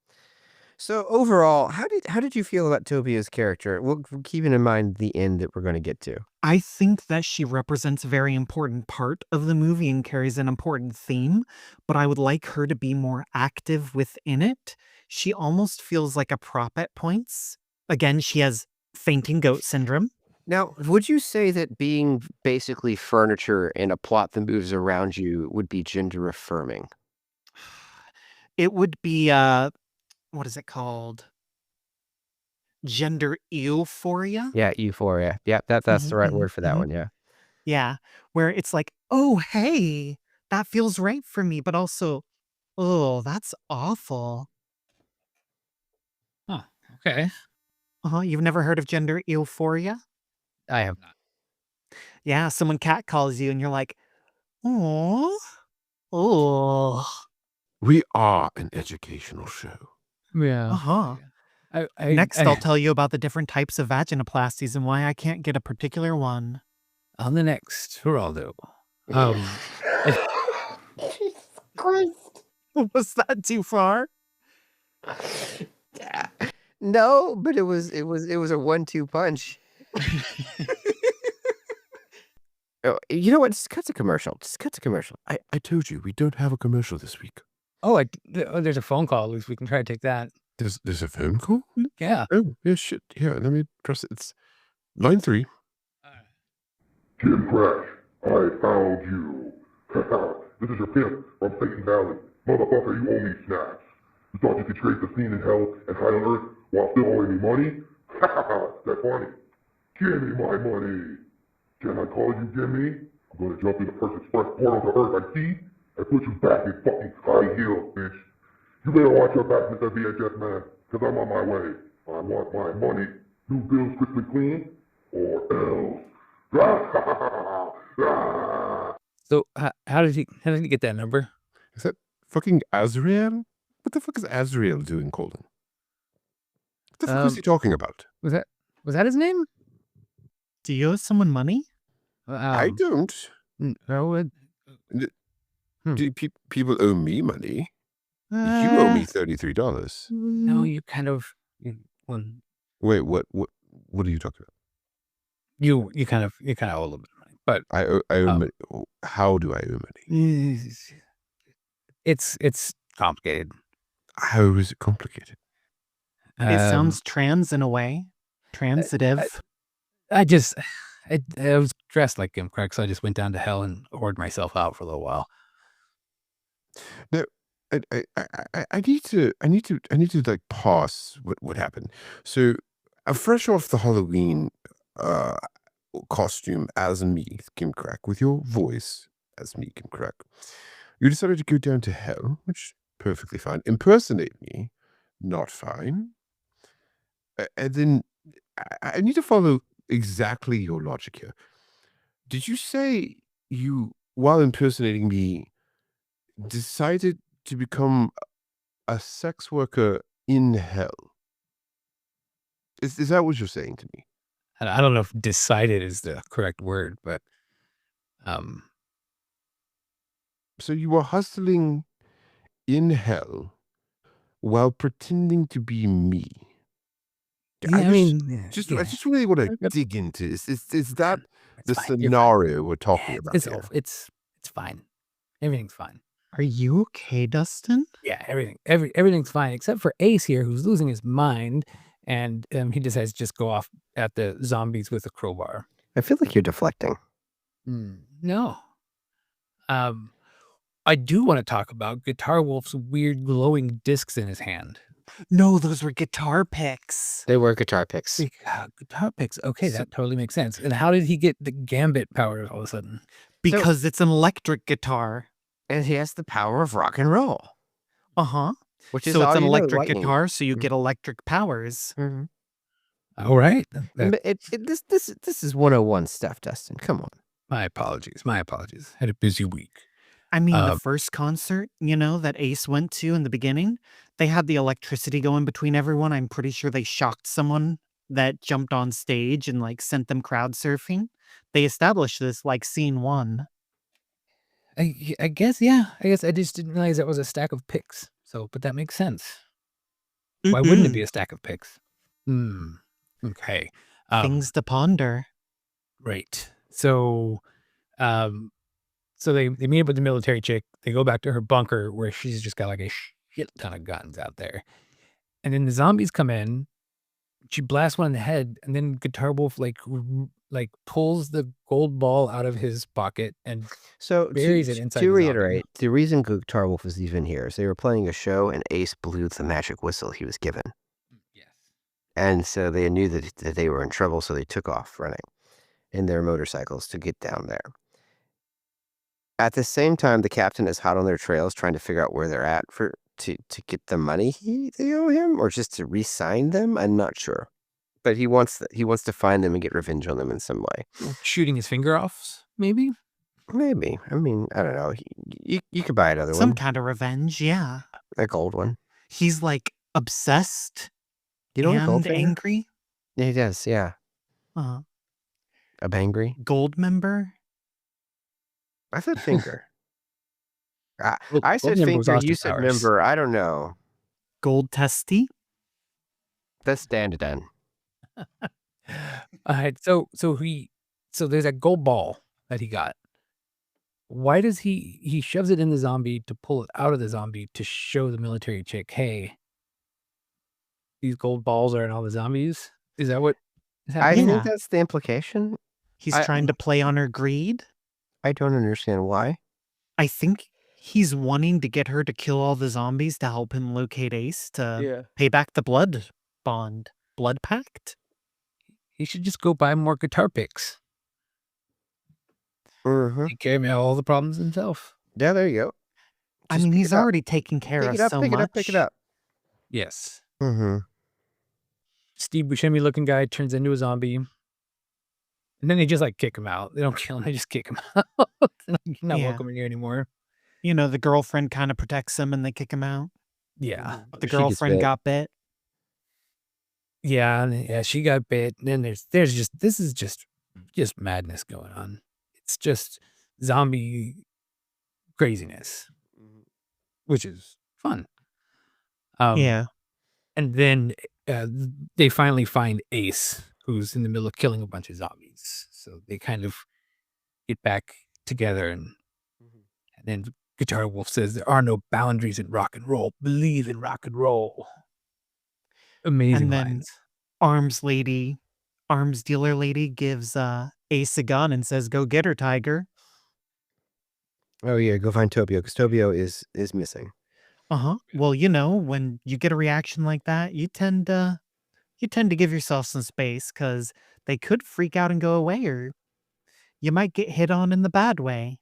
So overall, how did you feel about Tobia's character? Well, keeping in mind the end that we're going to get to. I think that she represents a very important part of the movie and carries an important theme, but I would like her to be more active within it. She almost feels like a prop at points. Again, she has fainting goat syndrome. Now, would you say that being basically furniture in a plot that moves around you would be gender affirming? It would be what is it called? Gender euphoria? Yeah, euphoria. Yeah, that's the right Mhm, word for that mhm. one. Yeah. Yeah, where it's like, "Oh, hey, that feels right for me," but also, "Oh, that's awful." Okay. You've never heard of gender euphoria? I have not. Yeah, someone catcalls you and you're like, oh, oh, We are an educational show. Yeah. uh-huh. Next, Next, I'll tell you about the different types of vaginoplasties and why I can't get a particular one. on the next Geraldo. Jesus Christ. Was that too far? No, but it was a 1-2 punch. Oh, you know what? Just cut to commercial. Just cut to commercial. I told you, we don't have a commercial this week. There's a phone call. At least we can try to take that. There's a phone call? Yeah. Oh, yeah, shit. Here, let me press it. It's line 3. Jim Crash, I found you. This is your pimp from Satan Valley. Motherfucker, you owe me snacks. You thought you could trade the scene in hell and high on earth while still owing me money? That's funny. Give me my money. Can I call you Jimmy? I'm gonna jump in the first express portal to Earth I see and put you back in fucking high heels, bitch. You better watch your back, Mr. VHS man, because I'm on my way. I want my money. New bills crystal clean, or else. So how did he get that number? Is that fucking Azrael? What the fuck is Azrael doing, Colin? What the fuck is he talking about? Was that his name? Do you owe someone money? I don't. No. Do people owe me money? You owe me $33. No, you kind of. Wait, what are you talking about? You kind of owe a little bit of money, but I owe money. How do I owe money? it's complicated. How is it complicated? It sounds trans in a way. Transitive. I was dressed like Kim Crack, so I just went down to hell and whored myself out for a little while. No, I need to like pause what happened. So I'm fresh off the Halloween costume as me, Kim Crack, with your voice as me, Kim Crack. You decided to go down to hell, which perfectly fine. Impersonate me, not fine. And then I need to follow exactly your logic here. Did you say you, while impersonating me, decided to become a sex worker in hell? Is that what you're saying to me? I don't know if decided is the correct word, but So you were hustling in hell while pretending to be me. yeah, I just really want to Yep. dig into this. Is that It's the fine, you're fine. scenario we're talking about It's here? it's fine. Everything's fine. Are you okay, Dustin? Yeah, everything's fine except for Ace here, who's losing his mind, and he decides to just go off at the zombies with a crowbar. I feel like you're deflecting. No. I do want to talk about Guitar Wolf's weird glowing discs in his hand. No, those were guitar picks. They were guitar picks. Guitar picks. Okay, that totally makes sense. And how did he get the gambit power all of a sudden? Because it's an electric guitar. And he has the power of rock and roll. Uh-huh. Which is So it's all an you know, electric lightning. guitar, so you get electric powers. Mhm. All right. But this is 101 stuff, Dustin. Come on. My apologies. Had a busy week. I mean, the first concert, that Ace went to in the beginning, they had the electricity going between everyone. I'm pretty sure they shocked someone that jumped on stage and sent them crowd surfing. They established this scene 1. I guess, yeah. I guess I just didn't realize that was a stack of picks. So, but that makes sense. Why wouldn't it be a stack of picks? Okay. Things to ponder. Right. So, so they meet up with the military chick. They go back to her bunker where she's just got a shit ton of guns out there. And then the zombies come in. She blasts one in the head, and then Guitar Wolf pulls the gold ball out of his pocket and So buries it inside to the zombie. reiterate, the reason Guitar Wolf is even here is they were playing a show and Ace blew the magic whistle he was given. Yes. And so they knew that they were in trouble, so they took off running in their motorcycles to get down there. At the same time, the captain is hot on their trails trying to figure out where they're at to get the money they owe him, or just to re-sign them. I'm not sure. But he wants to find them and get revenge on them in some way. Shooting his finger off, maybe? Maybe. I mean, I don't know. You could buy another Some one, kind of revenge, yeah. a gold one. He's like obsessed You know what a gold and finger? angry. Yeah, he does. Yeah, Uh, a bangry. gold member. I said finger. I, Well, I said Goldmember was finger. Austin You said Powers. member. I don't know. Gold testy. That's Dan. All right, so there's that gold ball that he got. Why does he shoves it in the zombie to pull it out of the zombie to show the military chick, hey, these gold balls are in all the zombies? Is that what is I happening? Yeah. think that's the implication. He's I- trying to play on her greed. I don't understand why. I think he's wanting to get her to kill all the zombies to help him locate Ace to pay back the blood pact. He should just go buy more guitar picks. Mm-hmm. Take care of all the problems himself. Yeah, there you go. I Just mean, pick he's it up. already taken care Pick of it up. so Pick much. it up. Pick it up. Yes. Mm-hmm. Steve Buscemi looking guy turns into a zombie. And then they just like kick him out. They don't kill him, they just kick him out. They're like, you're not Yeah. welcome in here anymore. You know, the girlfriend kind of protects him and they kick him out. Yeah. But the She gets girlfriend bit. got bit. Yeah, she got bit. And then there's just madness going on. It's just zombie craziness, which is fun. Yeah. And then they finally find Ace, who's in the middle of killing a bunch of zombies. So they kind of get back together, and then Guitar Wolf says, "There are no boundaries in rock and roll. Believe in rock and roll." Amazing And then lines. arms dealer lady gives Ace a gun and says, "Go get her, Tiger." Oh yeah, go find Tobio because Tobio is missing. Well, you know, when you get a reaction like that, you tend to give yourself some space because they could freak out and go away, or you might get hit on in the bad way.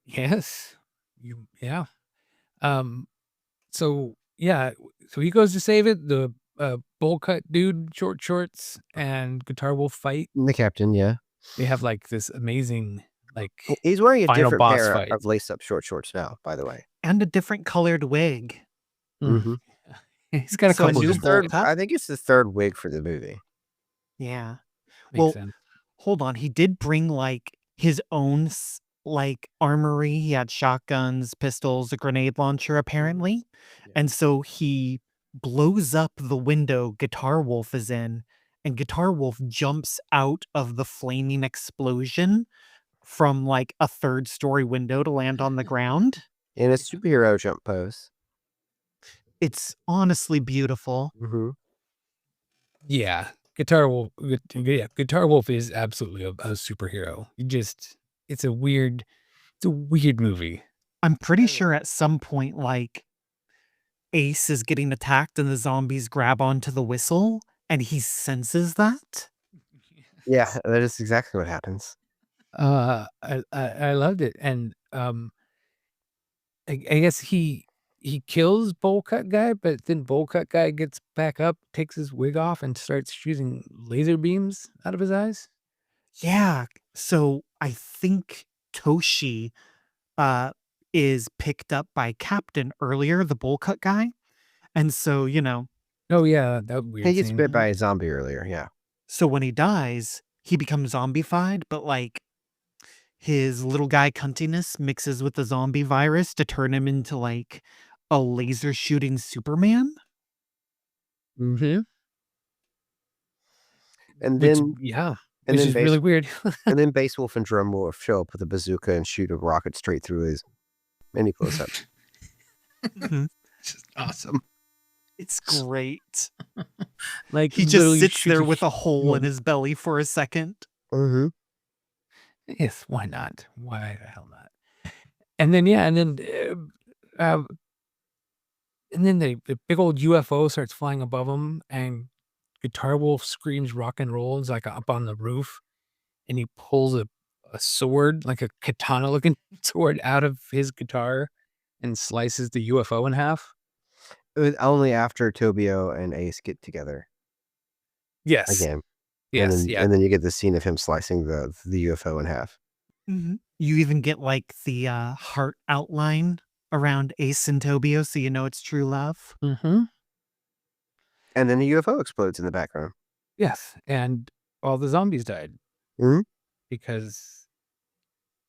Yes. Yeah. So he goes to save it. The bowl cut dude, short shorts, and Guitar Wolf fight. The captain, yeah. They have like this amazing He's wearing a Final different boss pair fight. of lace-up short shorts now, by the way. And a different colored wig. Mm-hmm. He's got a So a couple new of bowl third. cut? I think it's the third wig for the movie. Yeah. Makes Well, sense. hold on. He did bring like his own like armory. He had shotguns, pistols, a grenade launcher, apparently. Yeah. And so he blows up the window Guitar Wolf is in, and Guitar Wolf jumps out of the flaming explosion from like a third-story window to land on the ground. In a superhero jump pose. It's honestly beautiful. Mm-hmm. Yeah, Guitar Wolf. Yeah, Guitar Wolf is absolutely a superhero. It's a weird movie. I'm pretty sure at some point, like, Ace is getting attacked and the zombies grab onto the whistle and he senses that. Yeah, that is exactly what happens. I loved it, and I guess he kills Bowl Cut Guy, but then Bowl Cut Guy gets back up, takes his wig off, and starts shooting laser beams out of his eyes. Yeah. So I think Toshi is picked up by Captain earlier, the bowl cut guy. And so, you know, Oh yeah, that weird. He gets scene. bit by a zombie earlier, yeah. so when he dies, he becomes zombified, but like his little guy cuntiness mixes with the zombie virus to turn him into like a laser shooting Superman. Mm-hmm. And Which, then yeah, and which then is really weird. and then Bass Wolf and Drum Wolf show up with a bazooka and shoot a rocket straight through his mini close up. Mhm. Just awesome. It's great. Like He just literally sits there shooting- with a hole in his belly for a second. Mm-hmm. Yes, why not? Why the hell not? And then the big old UFO starts flying above him, and Guitar Wolf screams rock and roll. It's like up on the roof, and he pulls a sword, like a katana looking sword, out of his guitar and slices the UFO in half. Only after Tobio and Ace get together. Yes. again. Yes. and Yeah. then you get the scene of him slicing the UFO in half. You even get like the heart outline around Ace and Tobio, so you know it's true love. Mm-hmm. And then the UFO explodes in the background. Yes. And all the zombies died Mhm. because,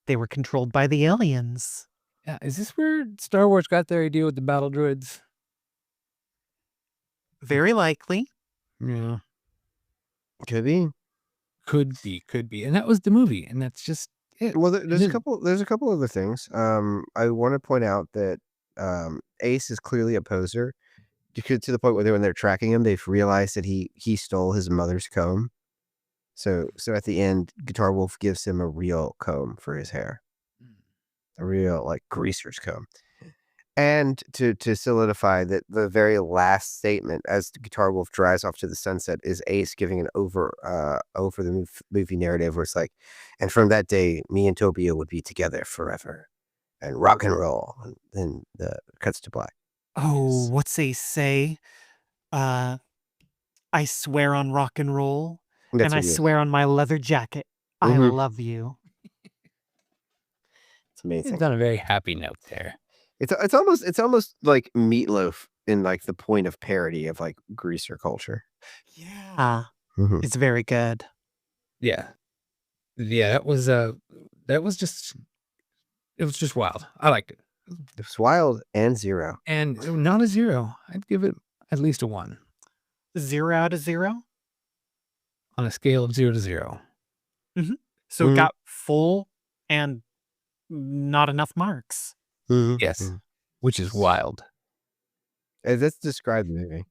They were controlled by the aliens. yeah, is this where Star Wars got their idea with the battle droids? Very likely. Yeah. Could be. Could be. And that was the movie. And that's just it. Well, there's a is. couple other things. I want to point out that Ace is clearly a poser, to the point where when they're tracking him, they've realized that he stole his mother's comb. So at the end, Guitar Wolf gives him a real comb for his hair, a real like greaser's comb. And to solidify that, the very last statement as the Guitar Wolf drives off to the sunset is Ace giving an over the movie narrative where it's like, and from that day, me and Tobio would be together forever, and rock and roll. And then the cuts to black. Oh, what's they say? I swear on rock and roll, That's and I what he is. swear on my leather jacket, I Mhm. love you. It's amazing. It's on a very happy note there. It's almost like Meatloaf in like the point of parody of like greaser culture. Yeah. Mhm. It's very good. Yeah. Yeah, that was just wild. I liked it. It's wild and zero. And not a 0. I'd give it at least a 1 0 out of 0. on a scale of 0 to 0. So it got full and not enough marks. Yes. Which is wild. Let's describe the movie.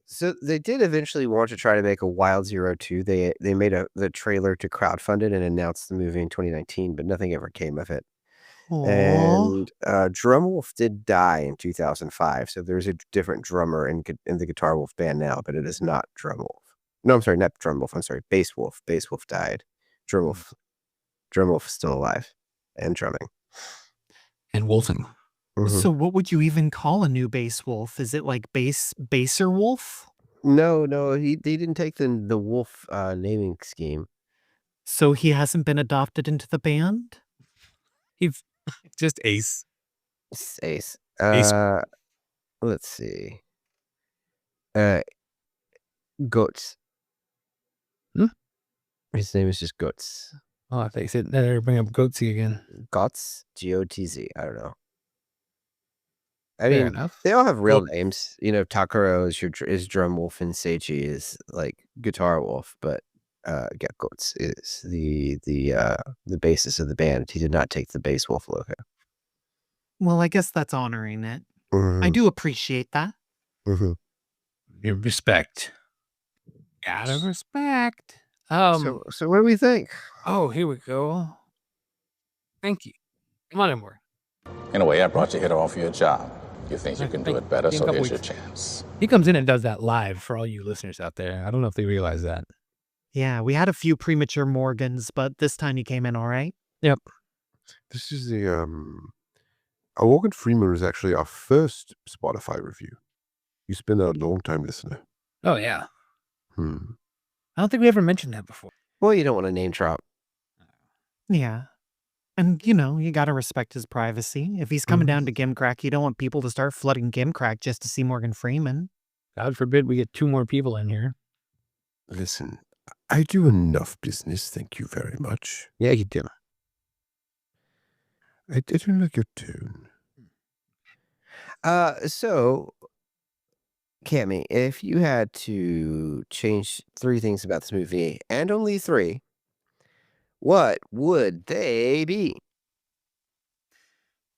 So they did eventually want to try to make a Wild Zero 2. They made the trailer to crowdfund it and announced the movie in 2019, but nothing ever came of it. Aw. And Drumwolf did die in 2005, so there's a different drummer in the Guitar Wolf band now, but it is not Drumwolf. No, I'm sorry, not Drumwolf. I'm sorry, Bass Wolf. Bass Wolf died. Drumwolf is still alive and drumming. And wolfing. Mhm. So what would you even call a new bass wolf? Is it like baser wolf? No, he didn't take the wolf naming scheme. So he hasn't been adopted into the band? He's just Ace. Ace. Ace. Let's see. Goats. Hmm? His name is just Goats. Oh, I thought you said that. Bring up Goatsy again. Gots. Gotz. I don't know. I Fair mean, enough. they all have real names. You know, Takaro is Drum Wolf and Seiji is like Guitar Wolf, but Goats is the basis of the band. He did not take the Bass Wolf logo. Well, I guess that's honoring it. I do appreciate that. Your respect. Gotta respect. So what do we think? Oh, here we go. Thank you. Come on, Emor. In a way, I brought you here to offer you a job. You think you can do it better, In a so couple here's your weeks. chance. He comes in and does that live for all you listeners out there. I don't know if they realize that. Yeah, we had a few premature Morgans, but this time you came in all right. Yep. This is Morgan Freeman was actually our first Spotify review. He's been a long time listener. Oh, yeah. Hmm. I don't think we ever mentioned that before. Well, you don't want to name drop. Yeah. And, you got to respect his privacy. If he's coming down to Gimcrack, you don't want people to start flooding Gimcrack just to see Morgan Freeman. God forbid we get 2 more people in here. Listen, I do enough business, thank you very much. Yeah, you do. I don't like your tone. So, Cammy, if you had to change 3 things about this movie, and only 3, what would they be?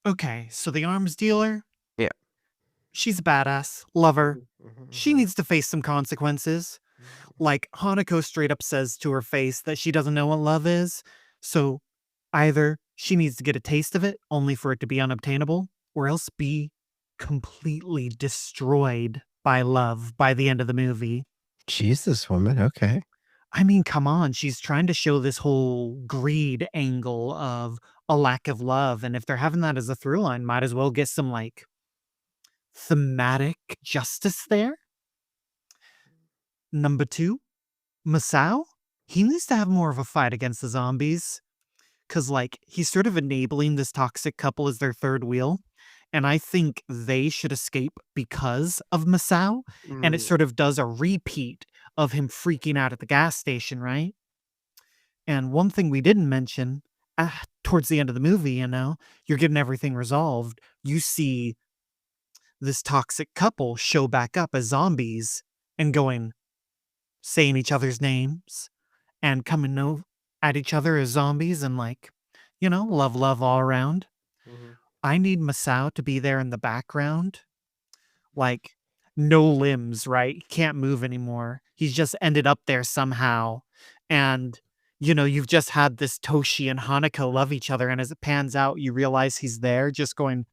Okay, so the arms dealer? Yeah. She's a badass. Love her. She needs to face some consequences. Like, Hanako straight up says to her face that she doesn't know what love is. So, either she needs to get a taste of it, only for it to be unobtainable, or else be completely destroyed by love by the end of the movie. She's this woman, okay. I mean, come on. She's trying to show this whole greed angle of a lack of love. And if they're having that as a through line, might as well get some, like, thematic justice there. Number 2, Masao, he needs to have more of a fight against the zombies. Because, like, he's sort of enabling this toxic couple as their third wheel. And I think they should escape because of Masao. And it sort of does a repeat of him freaking out at the gas station, right? And one thing we didn't mention, towards the end of the movie, you're getting everything resolved. You see this toxic couple show back up as zombies and saying each other's names and coming at each other as zombies and love all around. I need Masao to be there in the background. Like, no limbs, right? He can't move anymore. He's just ended up there somehow. And, you've just had this Toshi and Hanako love each other. And as it pans out, you realize he's there just going,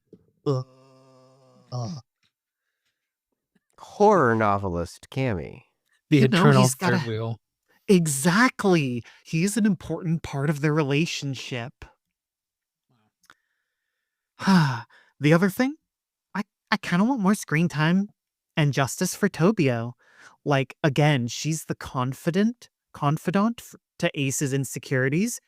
ugh. Horror novelist Cammy. The eternal he's third gotta- wheel. Exactly. He's an important part of their relationship. The other thing, I kind of want more screen time and justice for Tobio. Like, again, she's the confidant to Ace's insecurities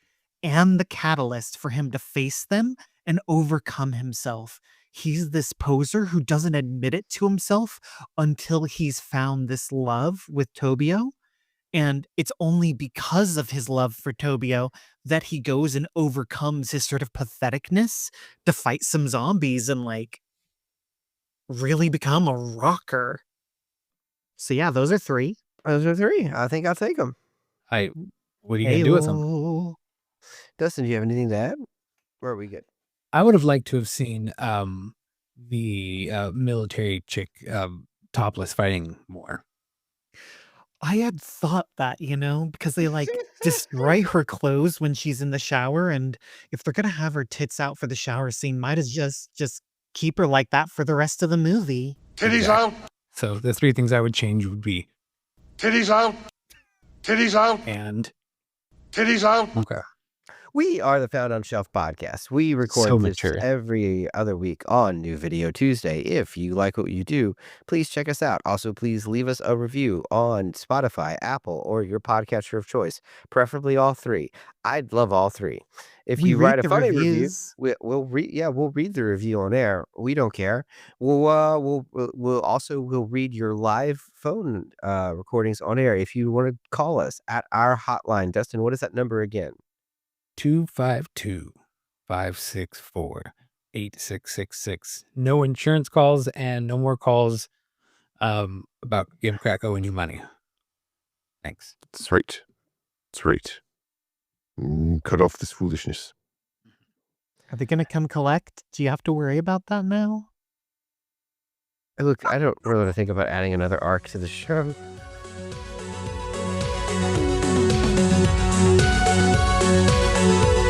and the catalyst for him to face them and overcome himself. He's this poser who doesn't admit it to himself until he's found this love with Tobio. And it's only because of his love for Tobio that he goes and overcomes his sort of patheticness to fight some zombies and really become a rocker. So yeah, those are 3. Those are 3. I think I'll take them. What are you gonna do with them? Ayo. Dustin, do you have anything to add? Or are we good? I would have liked to have seen the military chick topless fighting more. I had thought that, because they destroy her clothes when she's in the shower, and if they're gonna have her tits out for the shower scene, might as just keep her like that for the rest of the movie. Titties out! So the 3 things I would change would be Titties out! Titties out! and Titties out! okay. We are the Found on Shelf podcast. We record So this mature. every other week on New Video Tuesday. If you like what you do, please check us out. Also, please leave us a review on Spotify, Apple, or your podcatcher of choice, preferably all 3. I'd love all 3. If We you read write a the funny reviews. review, we'll read the review on air. We don't care. We'll read your live phone recordings on air if you want to call us at our hotline. Dustin, what is that number again? 252-564-8666. No insurance calls and no more calls about Game Crack owing you money. Thanks. That's right. That's right. Cut off this foolishness. Are they gonna come collect? Do you have to worry about that now? Look, I don't really want to think about adding another arc to the show. Thank you.